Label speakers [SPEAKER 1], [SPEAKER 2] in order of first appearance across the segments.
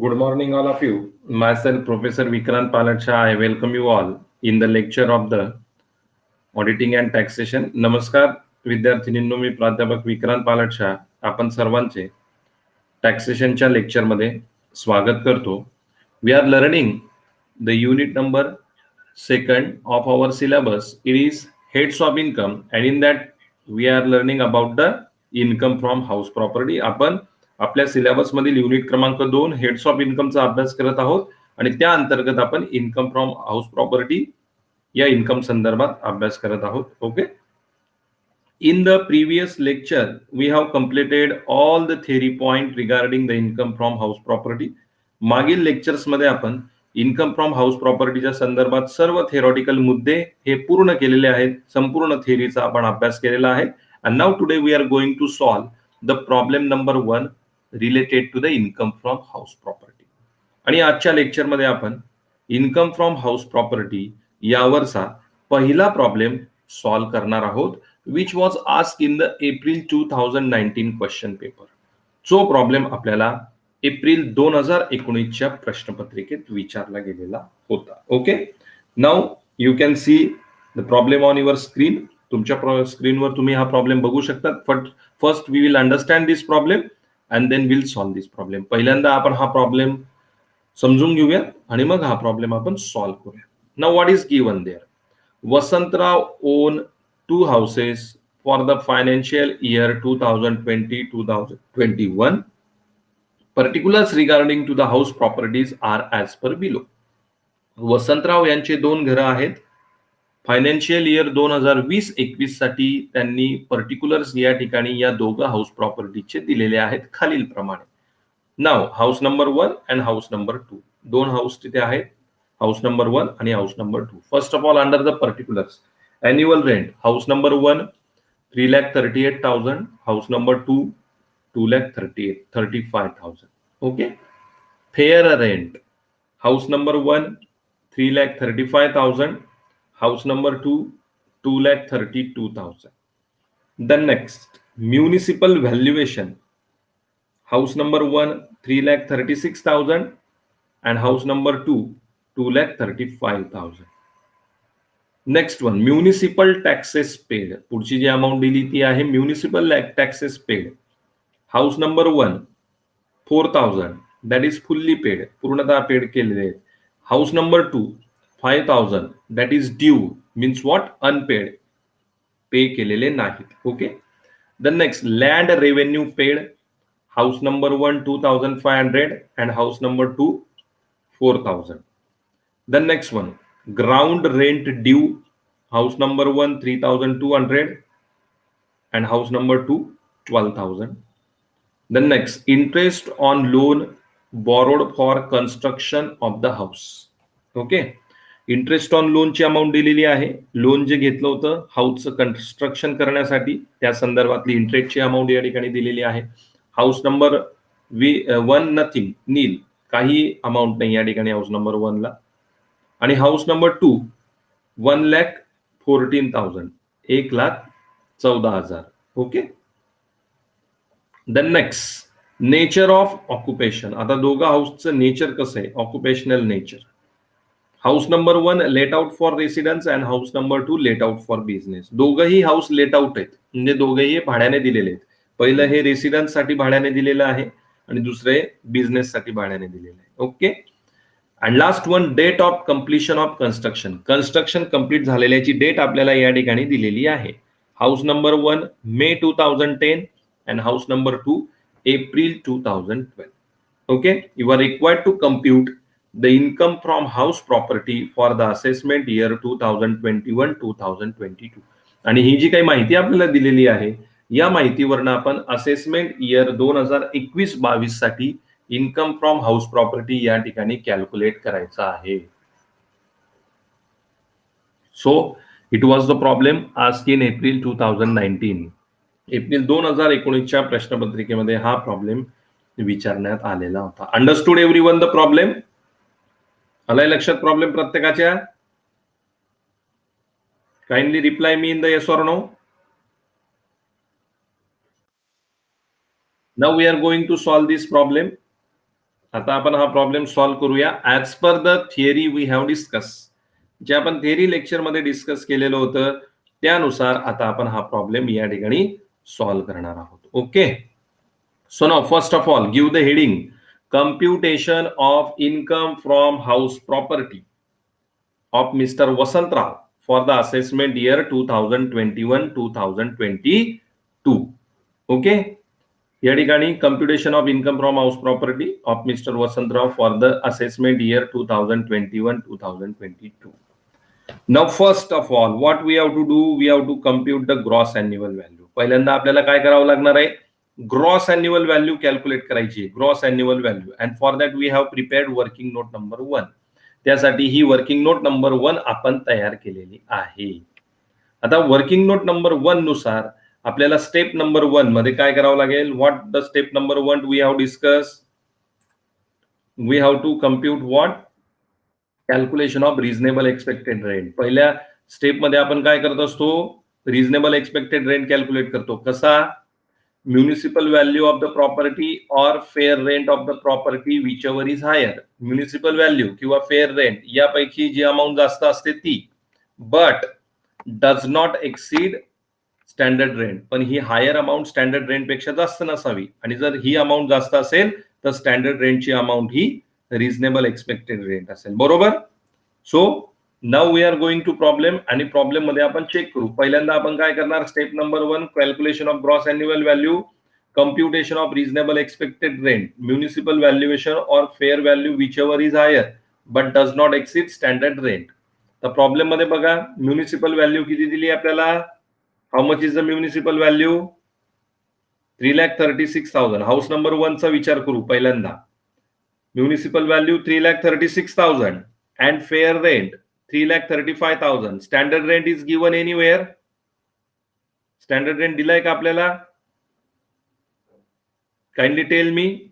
[SPEAKER 1] Good morning, all of you. Myself, Professor Vikrant Palacha, I welcome you all in the lecture of the Auditing and Taxation. नमस्कार विद्यार्थिनींनो, मी प्राध्यापक विक्रांत पालटशा आपण सर्वांचे टॅक्सेशनच्या लेक्चरमध्ये स्वागत करतो. We are learning the unit number 2 of our syllabus. It is heads of income, and in that we are learning about the income from house property. आपण आपल्या syllabus मधील युनिट क्रमांक 2 हेड्स ऑफ इन्कमचा अभ्यास करत आहोत आणि त्या अंतर्गत आपण इन्कम फ्रॉम हाऊस प्रॉपर्टी या इन्कम संदर्भात अभ्यास करत आहोत. Okay. In the previous lecture, we have completed all the theory point regarding the income from house property. मागील लेक्चर्स मध्ये आपण इन्कम फ्रॉम हाऊस प्रॉपर्टीच्या संदर्भात सर्व थेरॉटिकल मुद्दे हे पूर्ण केलेले आहेत. संपूर्ण थेअरीचा आपण अभ्यास केलेला आहे. And now today we are going to solve the problem number 1 related to the income from house property. आणि आजच्या लेक्चर मध्ये आपण इन्कम फ्रॉम हाऊस प्रॉपर्टी यावरचा पहिला प्रॉब्लेम सॉल्व करणार आहोत, which was asked in the April 2019 question paper. जो problem आपल्याला April 2019च्या प्रश्नपत्रिकेत विचारला गेलेला होता. Okay. Now you can see the problem on your screen. तुमच्या स्क्रीनवर तुम्ही हा प्रॉब्लेम बघू शकता. First we will understand this problem and then will solve this problem. पहिल्यांदा आपण हा प्रॉब्लेम समजून घेऊया आणि मग हा प्रॉब्लेम आपण सॉल्व करूया. Now what is given there? Vasantrao own 2 houses for the financial year 2020-2021. Particulars regarding to the house properties are as per below. Vasantrao यांचे 2 घरं आहेत. फायनान्शियल इयर 2020-21 साठी त्यांनी पर्टिक्युलर्स या ठिकाणी या दोघं हाऊस प्रॉपर्टीचे दिलेले आहेत खालील प्रमाणे. नाव house number 1 and house number 2. 2 house तिथे आहेत, हाऊस नंबर 1 आणि house number 2. First of all under the particulars, annual rent, house number 1 3,38,000, house number 2 2,35,000. okay. Fair rent, house number 1 3,35,000, house number 2 2,32,000. Then next, municipal valuation, house number 1 3,36,000 and house number 2 2,35,000. Next one, municipal taxes paid. पुढची जी amount दिली ती आहे municipal taxes paid. House number 1 4,000, that is fully paid, पूर्णतः paid केलेले आहेत. House number 2 5,000, that is due, means what, unpaid, pay केलेले नाहीत. Okay. The next, land revenue paid. House number 1 2,500 and house number 2 4,000. The next one, ground rent due. House number 1 3,200 and house number 2 12,000. The next, interest on loan borrowed for construction of the house. Okay. Interest on लोनची amount दिलेली आहे. Loan जे घेतलं होतं हाऊसचं construction करण्यासाठी त्या संदर्भातली इंटरेस्टची amount या ठिकाणी दिलेली आहे. हाऊस नंबर 1 नथिंग, नील, काही अमाऊंट नाही या ठिकाणी हाऊस नंबर 1 ला. आणि house number 2 1,14,000, 1,14,000. Okay. The next, nature of occupation. आता दोघं हाऊसचं नेचर कसं आहे? Occupational nature. House number 1 let out for residence and house number 2 let out for business. दोघंही हाऊस लेट आउट आहेत, म्हणजे दोघंही भाड्याने दिलेले आहेत. पहिलं हे रेसिडेन्स साठी भाड्याने दिलेलं आहे आणि दुसरे बिझनेस साठी भाड्याने दिलेलं आहे. Okay. And last one, date of completion of construction. Construction complete झालेल्याची डेट आपल्याला या ठिकाणी दिलेली आहे. House number 1 May 2010 and house number 2 April 2012. Okay. You are required to compute the income from house property for the assessment year 2021-2022. आणि ही जी काही माहिती आपल्याला दिलेली आहे या माहितीवरनं आपण असेसमेंट इयर 2021-22 साठी इन्कम फ्रॉम हाऊस प्रॉपर्टी या ठिकाणी कॅल्क्युलेट करायचा आहे. So it was the problem asked in April 2019. April 2019च्या प्रश्नपत्रिकेमध्ये हा प्रॉब्लेम विचारण्यात आलेला होता. Understood everyone the problem? आलाय लक्षात प्रॉब्लेम प्रत्येकाच्या? Kindly reply me in the yes or no. Now we are going to solve this problem. आता आपण हा प्रॉब्लेम सॉल्व्ह करूया as per the theory we have discuss. जे आपण थिअरी लेक्चर मध्ये डिस्कस केलेलं होतं त्यानुसार आता आपण हा प्रॉब्लेम या ठिकाणी सॉल्व्ह करणार आहोत. Okay, so now first of all give the heading computation of income from house property of Mr. Vasantrao for the assessment year 2021-2022. Okay, या ठिकाणी computation of income from house property of mister Vasantrao for the assessment year 2021-2022. Now first of all what we have to do, we have to compute the gross annual value. पहिल्यांदा आपल्याला काय करावं लागणार आहे, gross annual value calculate करायची, gross annual value. And for that we have prepared working note number 1. त्यासाठी ही working note number 1 आपण तयार केलेली आहे. आता वर्किंग नोट नंबर 1 नुसार आपल्याला स्टेप नंबर 1 मध्ये काय करावं लागेल, what the step number 1 we have discuss, we have to compute what calculation of reasonable expected rent. पहिल्या स्टेप मध्ये आपण काय करत असतो, रिझनेबल एक्सपेक्टेड रेंट कॅल्क्युलेट करतो. कसा, municipal value of the property or fair rent of the property whichever is higher. Municipal value किंवा fair rent यापैकी जी अमाऊंट जास्त असते ती, but does not exceed standard rent. पण ही हायर अमाऊंट स्टँडर्ड रेंट पेक्षा जास्त नसावी, आणि जर ही अमाऊंट जास्त असेल तर स्टँडर्ड रेंटची अमाऊंट ही रिझनेबल एक्सपेक्टेड रेंट असेल. बरोबर. So now we are going to problem, आणि प्रॉब्लेम मध्ये आपण चेक करू. पहिल्यांदा आपण काय करणार, step number 1 calculation of gross annual value, computation of reasonable expected rent, municipal valuation or fair value whichever is higher but does not exceed standard rent. तर problem मध्ये बघा, म्युनिसिपल व्हॅल्यू किती दिली आपल्याला, how much is the municipal value, 3,36,000. House number 1 चा विचार करू पहिल्यांदा. Municipal value 3,36,000 and fair rent 3,35,000. Standard rent is given anywhere. Standard rent दिलाय का आपल्याला, kindly tell me.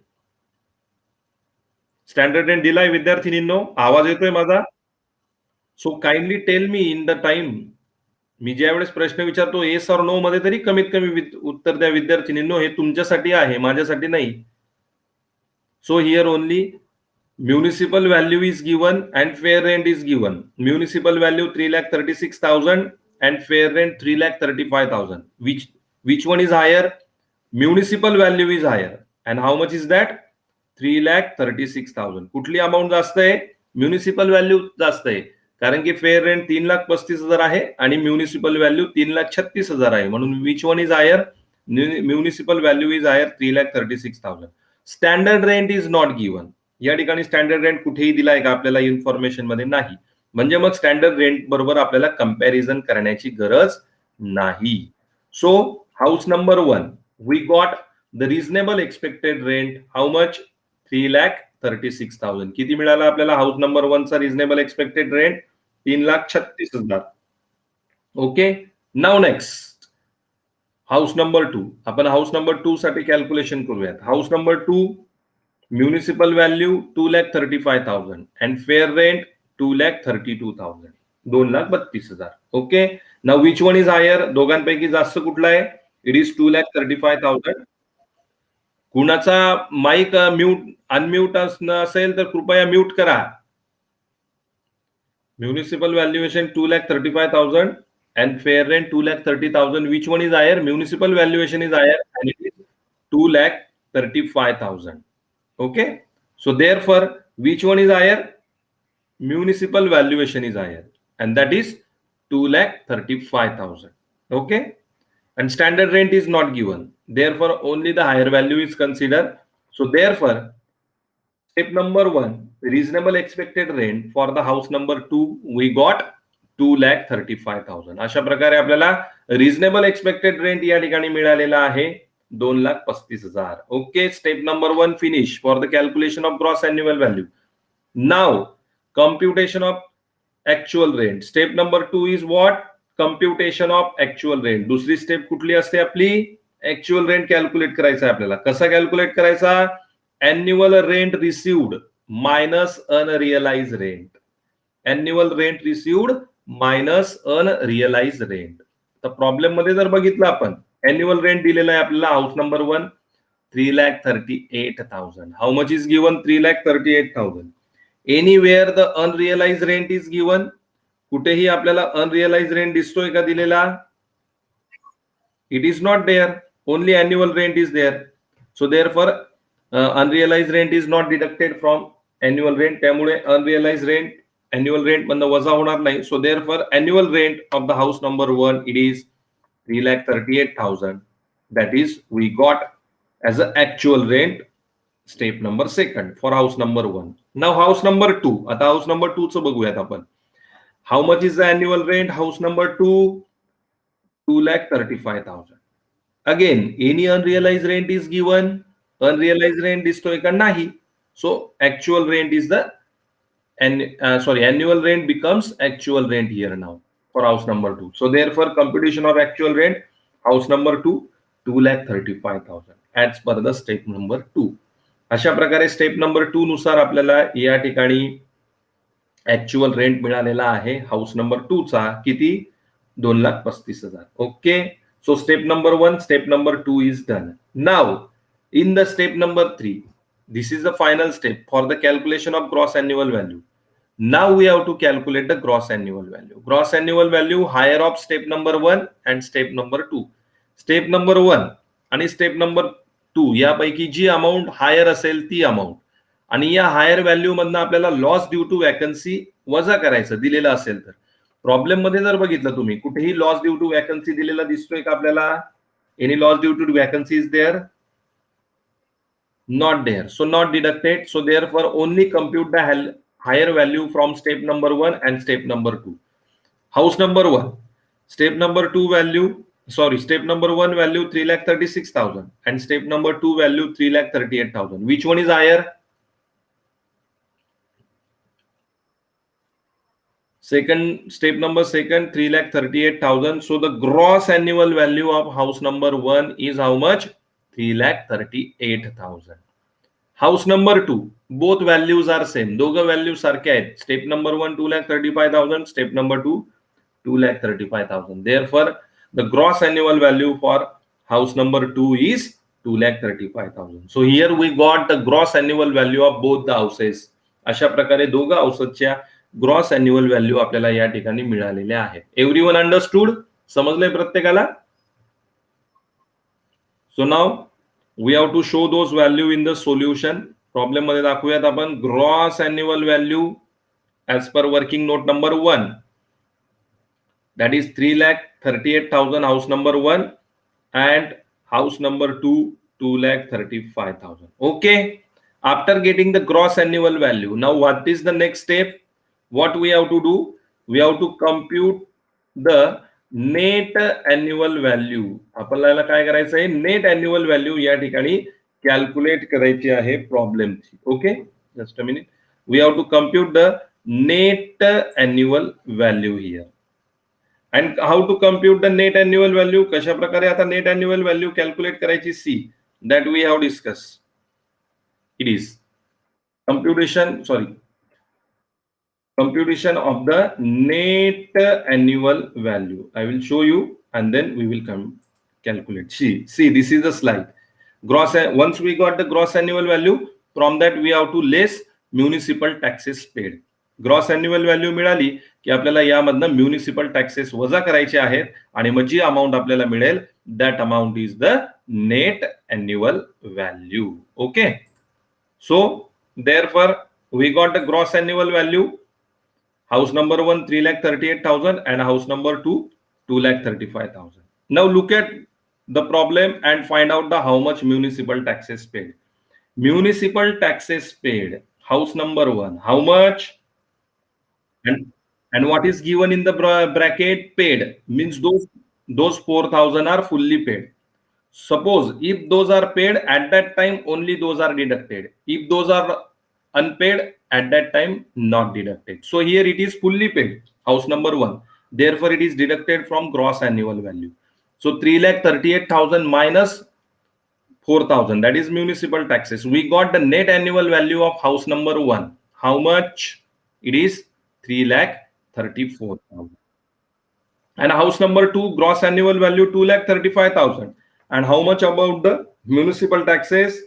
[SPEAKER 1] Standard rent दिलाय विद्यार्थिनींनो, आवाज येतोय माझा. So kindly tell me in the time. मी ज्यावेळेस प्रश्न विचारतो येस ऑर नो मध्ये तरी कमीत कमी उत्तर द्या विद्यार्थिनींनो, हे तुमच्यासाठी आहे, माझ्यासाठी नाही. So here only municipal value is given and fair rent is given. Municipal value 3,36,000 and fair rent 3,35,000. which one is higher? Municipal value is higher. And how much is that? 3,36,000. कुठली अमाऊंट जास्त आहे, municipal value जास्त आहे, कारण की fair rent 3,35,000 आहे आणि municipal value 3,36,000 आहे. म्हणून which one is higher, municipal value is higher 3,36,000. Standard rent is not given. या ठिकाणी स्टँडर्ड रेंट कुठेही दिलाय का आपल्याला इन्फॉर्मेशन मध्ये, नाही. म्हणजे मग स्टँडर्ड रेंट बरोबर आपल्याला कंपॅरिझन करण्याची गरज नाही. So house number 1 we got the reasonable expected rent, how much, 3,36,000. किती मिळाला आपल्याला हाऊस नंबर 1 चा reasonable expected rent, 3,36,000. Okay, now next house number 2. आपण हाऊस नंबर 2 साठी कॅल्क्युलेशन करूयात. House number 2 municipal value 2,35,000 and fair rent 2,32,000, 2,32,000. Okay, now which one is higher, दोघांपैकी जास्त कुठला आहे, इट इज 2,35,000. कुणाचा माईक म्यूट अनम्यूट असेल तर कृपया म्यूट करा. Municipal valuation 2,35,000 and fair rent 2,30,000. which one is higher? Municipal valuation is higher and it is 2,35,000. Okay, so therefore which one is higher? Municipal valuation is higher and that is 2,35,000. Okay, and standard rent is not given, therefore only the higher value is considered. So therefore step number 1 reasonable expected rent for the house number 2 we got 2,35,000. अशा प्रकारे आपल्याला reasonable expected rent या ठिकाणी मिळालेला आहे 2,35,000. Okay, step number 1 finish for the calculation of gross annual value. Now computation of actual rent. Step number 2 is what, computation of actual rent. दुसरी step कुठली असते आपली, ऍक्च्युअल रेंट कॅल्क्युलेट करायचा आहे आपल्याला. कसा कॅल्क्युलेट करायचा, annual rent received minus unrealized rent. annual rent received minus unrealized rent. तर प्रॉब्लेम मध्ये जर बघितलं आपण, annual rent दिलेला आहे आपल्याला house number 1 3,38,000. How much is given? 3,38,000. Anywhere the unrealized rent is given? कुठेही आपल्याला अनरिअलाइज रेंट दिसतोय का दिलेला? It is not there. Only annual rent is there. So therefore, unrealized rent is not deducted from annual rent. त्यामुळे unrealized rent annual rent मधनं वजा होणार नाही. So therefore, annual rent of the house number 1, it is 3,38,000. That is, we got as an actual rent step number 2 for house number 1. Now house number 2. आता house number 2 चं बघूयात आपण. How much is the annual rent? House number 2, 2,35,000. Again, any unrealized rent is given. Unrealized rent दिसतोय का? नाही. So actual rent is the annual rent becomes actual rent here now for house number 2. So therefore, computation of actual rent, house number 2, 2,35,000 as per the step number 2. अशा प्रकारे step number 2 नुसार आपल्याला या ठिकाणी actual rent मिळालेला आहे house number 2 चा. किती? 2,35,000. Okay. So step number 1, step number 2 is done. Now, in the step number 3, this is the final step for the calculation of gross annual value. Now we have to calculate the gross annual value. Gross annual value higher of step number 1 and step number 2. Step number 1 आणि step number 2 यापैकी जी amount higher असेल ती amount आणि या higher value मधनं आपल्याला loss due to vacancy वजा करायचं दिलेलं असेल तर. प्रॉब्लेम मध्ये जर बघितलं तुम्ही कुठेही लॉस ड्यू टू वॅकन्सी दिलेला दिसतोय का आपल्याला? Any loss due to vacancy is there? Not there. So not deducted. So therefore only compute the higher value from step number 1 and step number 2. House number 1. Step number 2 value, step number 1 value 3,36,000 and step number 2 value 3,38,000. Which one is higher? Step number 2, 3,38,000. So the gross annual value of house number 1 is how much? 3,38,000. House number 2, both values are same. दोघं value सारखे आहेत. Step number 1 2,35,000, step number 2 2,35,000. Therefore, the gross annual value for house number 2 is 2,35,000. So here we got the gross annual value of both the houses. अशा प्रकारे दोघं हाऊसेसच्या gross annual value आपल्याला या ठिकाणी मिळालेल्या आहेत. Everyone understood? समजलंय प्रत्येकाला? So now we have to show those value in the solution. Problem मध्ये दाखवूयात आपण gross annual value as per working note number 1, that is 3,38,000 house number 1 and house number 2 2,35,000. Okay. After getting the gross annual value, now what is the next step? What we have to do? We have to compute the net annual value. आपल्याला काय करायचं आहे? Net annual value या ठिकाणी calculate करायची आहे प्रॉब्लेमची. Okay, just a minute. We have to compute the net annual value here. And how to compute the net annual value? कशा प्रकारे आता नेट अॅन्युअल व्हॅल्यू कॅल्क्युलेट करायची? See that we have discuss. It is computation of the net annual value. I will show you and then we will calculate. See, this is the slide. Once we got the gross annual value, from that we have to less municipal taxes paid. Gross annual value मिळाली की आपल्याला यामधनं municipal taxes वजा करायचे आहेत आणि मग जी amount आपल्याला मिळेल that amount is the net annual value. Okay, so therefore we got the gross annual value. House number 1 3,38,000 and house number 2 2,35,000. Now look at the problem and find out the how much municipal taxes paid. Municipal taxes paid. House number 1. How much? And what is given in the bracket? Paid means those 4,000 are fully paid. Suppose if those are paid at that time, only those are deducted. If those are unpaid, at that time not deducted. So here it is fully paid, house number 1. Therefore it is deducted from gross annual value. So 3,38,000 minus 4,000, that is municipal taxes. We got the net annual value of house number 1. How much? It is 3,34,000. And house number 2 gross annual value 2,35,000. And how much about the municipal taxes?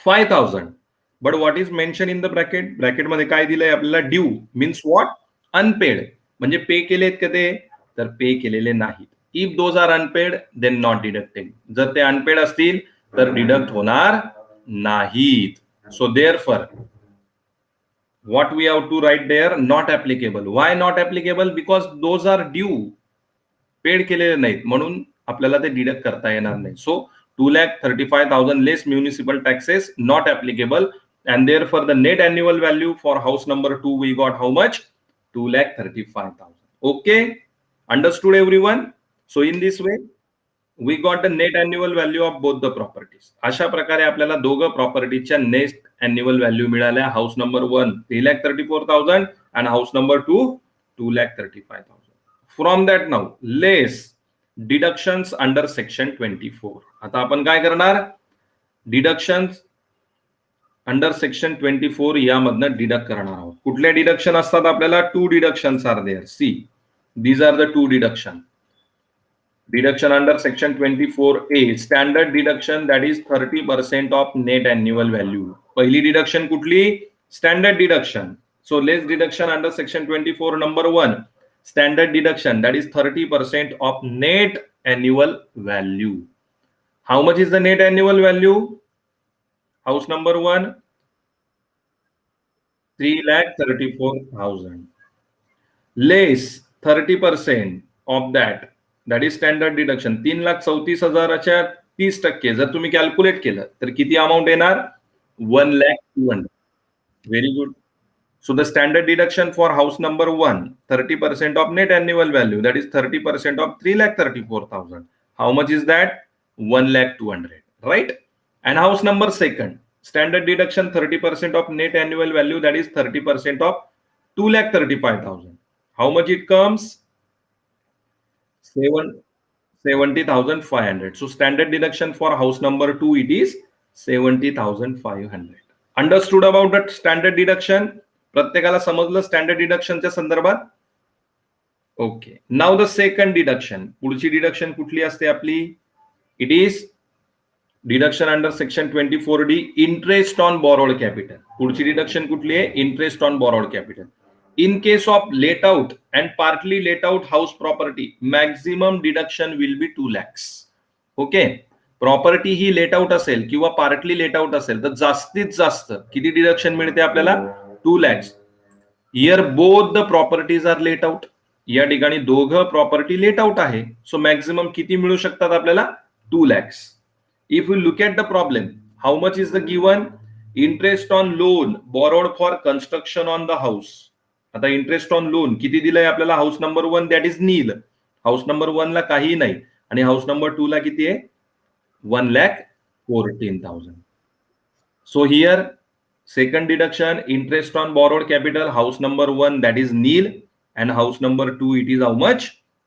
[SPEAKER 1] 5,000. But what is mentioned in the bracket? Bracket मध्ये काय दिलंय आपल्याला? Due means what? Unpaid. म्हणजे pay केलेत का ते? तर pay केलेले नाहीत. If those are unpaid then not deducted. जर ते अनपेड असतील तर डिडक्ट होणार नाहीत. So therefore what we have to write there? Not applicable. Why not applicable? Because those are due. Paid केलेले नाहीत म्हणून आपल्याला ते डिडक्ट करता येणार नाही. सो 2,35,000 less municipal taxes not applicable, and therefore the net annual value for house number 2 we got how much? 2,35,000. Okay, understood everyone? So in this way we got the net annual value of both the properties. अशा प्रकारे आपल्याला दोघं प्रॉपर्टीच्या net annual value मिळाल्या. House number 1 3,34,000 and house number 2 2,35,000. From that now less deductions under section 24. आता आपण काय करणार? Deductions under section 24 यामधनं डिडक्ट करणार आहोत. कुठले डिडक्शन असतात आपल्याला? 2 deductions are there. See these are the 2 deduction. Deduction under section 24A, standard deduction, that is 30% of net annual value. पहिली डिडक्शन कुठली? Standard deduction. So less deduction under section 24 number 1, standard deduction, that is 30% of net annual value. How much is the net annual value? House number 1 3,34,000. Less 30% of that is standard deduction. 3,34,000च्या 30%. जर तुम्ही calculate केलं तर किती amount येणार? 1,02,000. Very good. So the standard deduction for house number 1, 30% of net annual value, that is 30% of 3,34,000. How much is that? 1,02,000, right? And house number 2, standard deduction 30% of net annual value, that is 30% of 2,35,000. How much it comes? 70,500. So standard deduction for house number 2, it is 70,500. Understood about that standard deduction? प्रत्येकाला समजलं standard डिडक्शनच्या संदर्भात? Okay. Now the second deduction. पुढची deduction कुठली असते आपली? It is deduction under section 24D, interest on borrowed capital. पुढची deduction कुठली आहे? Interest on borrowed capital. In case of let out and partly let out house property, maximum deduction will be 2 lakhs. Okay. Property he let out असेल किंवा partly let out असेल तर जास्तीत जास्त किती डिडक्शन मिळते आपल्याला? 2 lakhs. Here both the properties are let out. या ठिकाणी दोघं प्रॉपर्टी लेट आउट आहे. सो मॅक्झिमम किती मिळू शकतात आपल्याला? 2 lakhs. If you look at the problem, how much is the given? Interest on loan borrowed for construction on the house. आता interest on loan किती दिलंय आपल्याला? House number 1 that is nil. House number 1 ला काही नाही आणि house number 2 ला किती आहे? 1,14,000. So here second deduction, interest on borrowed capital, house number 1 that is nil, and house number 2 it is how much?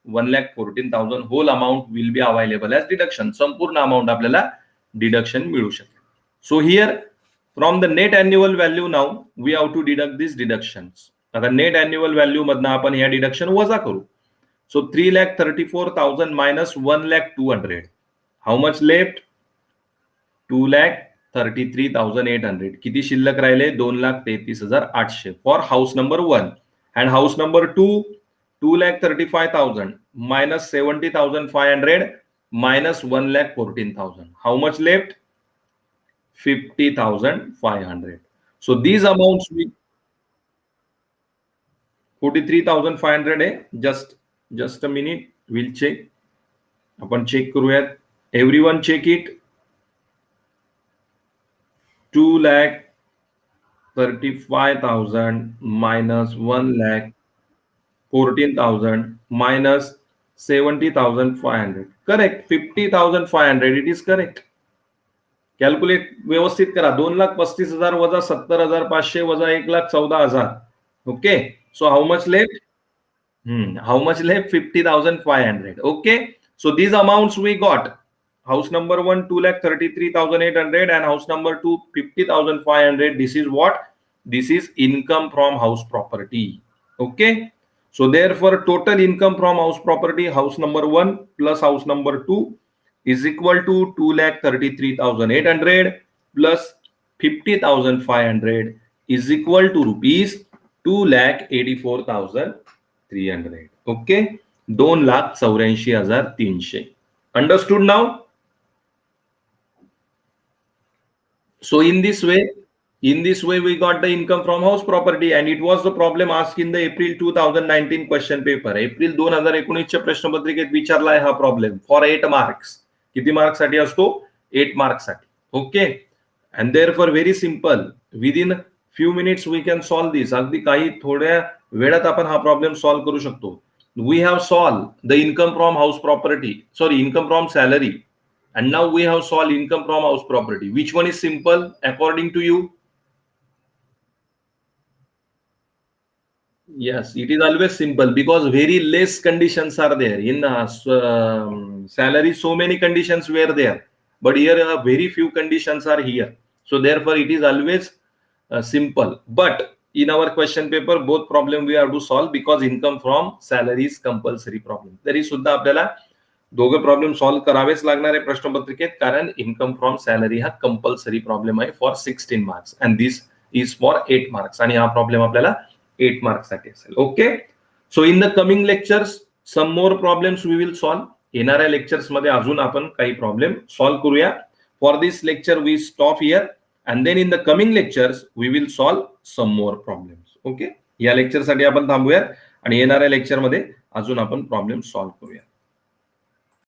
[SPEAKER 1] 1,14,000. whole amount will be available as deduction. संपूर्ण amount आपल्याला deduction मिळू शकेल. So here from the net annual value now we have to deduct these deductions. आता net annual value मधनं आपण या deduction वजा करू. So 3,34,000 minus 1,02,000. How much left? 2,33,800. किती शिल्लक राहिले? 2,33,800 for house number 1. And house number 2 2,35,000 minus 70,500 minus 1,14,000. How much left? 50,500. So these amounts we 43,500 आहे. just a minute, we'll check. आपण चेक करूयात. Everyone check it. 2,35,000 minus 1,14,000 minus 70,500. Correct. 50,500. It is correct. Calculate व्यवस्थित करा. 2,35,000 वजा 70,500 वजा 1,14,000. Okay. So how much left? How much left? 50,500. Okay. So these amounts we got. House number 1 2,33,800 and house number 2 50,500. This is what? This is income from house property. Okay. So therefore total income from house property, house number 1 plus house number 2 is equal to 2,33,800 plus 50,500 is equal to rupees 2,84,300. Okay, 2,84,300. Understood now? So in this way we got the income from house property, and it was the problem asked in the April 2019 question paper. April 2019 च्या प्रश्नपत्रिकेत विचारलाय हा problem for 8 marks. किती marks साठी असतो? 8 marks साठी. Okay, and therefore very simple, within few minutes we can solve this. अगदी काही थोड्या वेळात आपण हा प्रॉब्लेम सॉल्व्ह करू शकतो. We have solved the income from house property, income from salary, and now we have solved income from house property. Which one is simple according to you? Yes, it is always simple because very less conditions are there. In salary, so many conditions were there, but here very few conditions are here. So therefore it is always simple. But in our question paper, both problem we have to solve because income from salary is compulsory problem. तरी सुद्धा आपल्याला दोघे problem solve करावेच लागणार आहे प्रश्नपत्रिकेत, कारण income from salary हा कंपल्सरी प्रॉब्लेम आहे for 16 marks and this is for 8 marks, आणि हा प्रॉब्लेम आपल्याला 8 मार्क्स साठी असेल. Okay, so in the coming lectures some more problems we will solve. येणाऱ्या लेक्चर्स मध्ये अजून आपण काही प्रॉब्लेम सॉल्व्ह करूया. For this lecture we stop here and then in the coming lectures we will solve some more problems. Okay, या lecture साठी आपण थांबूया आणि येणाऱ्या लेक्चर मध्ये अजून आपण प्रॉब्लेम सॉल्व्ह करूया.